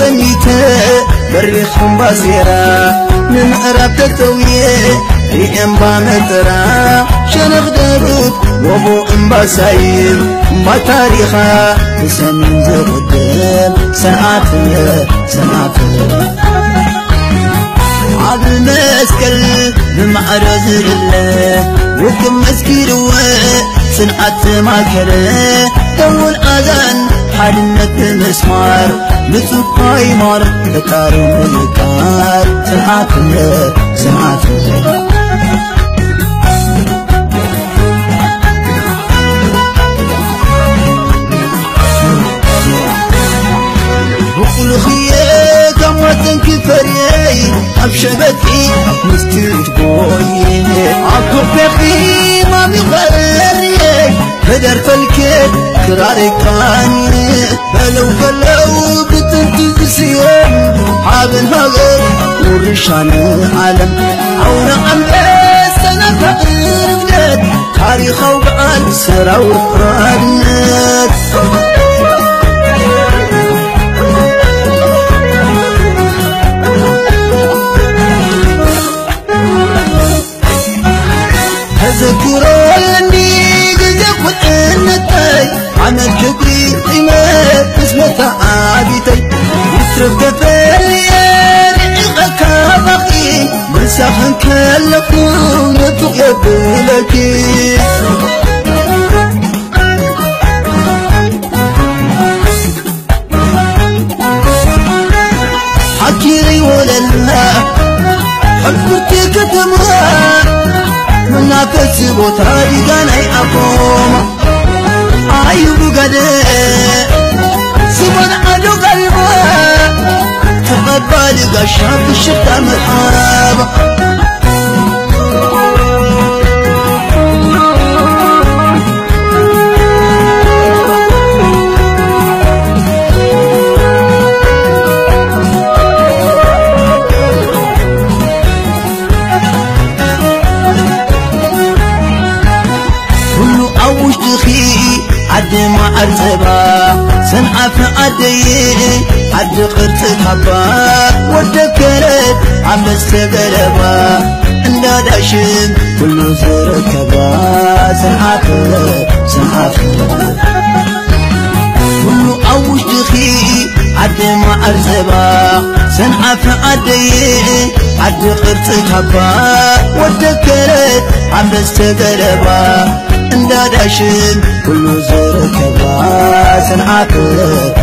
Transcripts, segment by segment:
سميته بريخهم بازيرا من عرب تتويه في انبا مترا شنخ دروت وبو انبا سايب ما تاريخا تسمين زقدم سنعته عبد المسكل بمعرض الله وكم مسكير سنعت ماكره دول اذان حالنا مسمار لسوق مار تكارم الكار سنعته بقول خيه كم وطن كفري أبشبتي مستيت بوي عقب بخي ما بغري هدر فالكيد كراري كاني بلو بتنتي سيوم عابن هغر ورشان العالم عونا عملي سنة فقر تاريخ وبعال سرا وقرانات ذكروني قذف النتاي عن الكبري قيمة اسمة عابتي يترك كفالي رعيقك بقي مرساخن كالكون يبلكي حكيري ولله حبتي كتمها منافس بوتاي غاني أقوم أيوب قدي سمن عدو قلبه تقبل قشاب الشتا محاب عد ما عرزبا سنعف عدي عد قرت كبا ودكرت عم استقلبا انداداشن كل زركبا سنعف كل اوش تخي عد ما عرزبا سنعف عدي عد قرت كبا ودكرت عم استقلبا انداداشن كل زركبا سنعته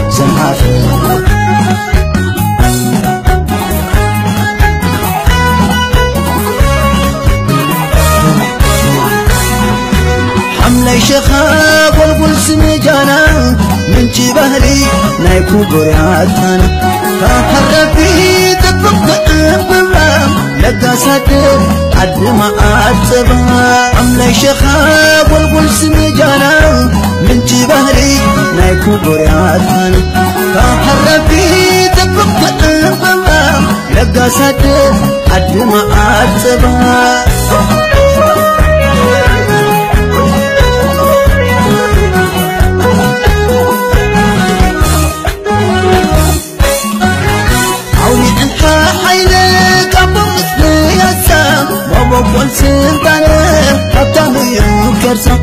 حملي شخاب والقل سمجانا من جبهري نايكو برياتنا فحرفي تطبق البرام لقى ساتر عد ما عاتبها حملي شخاب والقل سمجانا من جبهري نايكو برياتنا فحرفي تطبق البرام لقى ساتر عد ما عاتبها وقول سلطانه حطامي وكرسة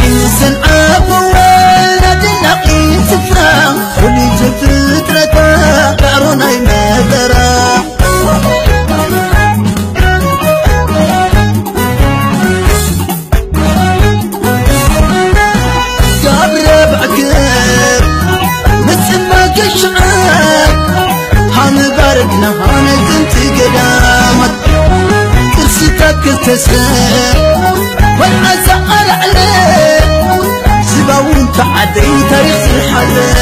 عين السنعاب وولد النقي سفرة ولي فترته قعرونا يمدرا قابل بعكر مسمك الشعار هان باردنا هان كنت قدامك تسر والعزاء عليه سباون تعدي تاريخ الحلال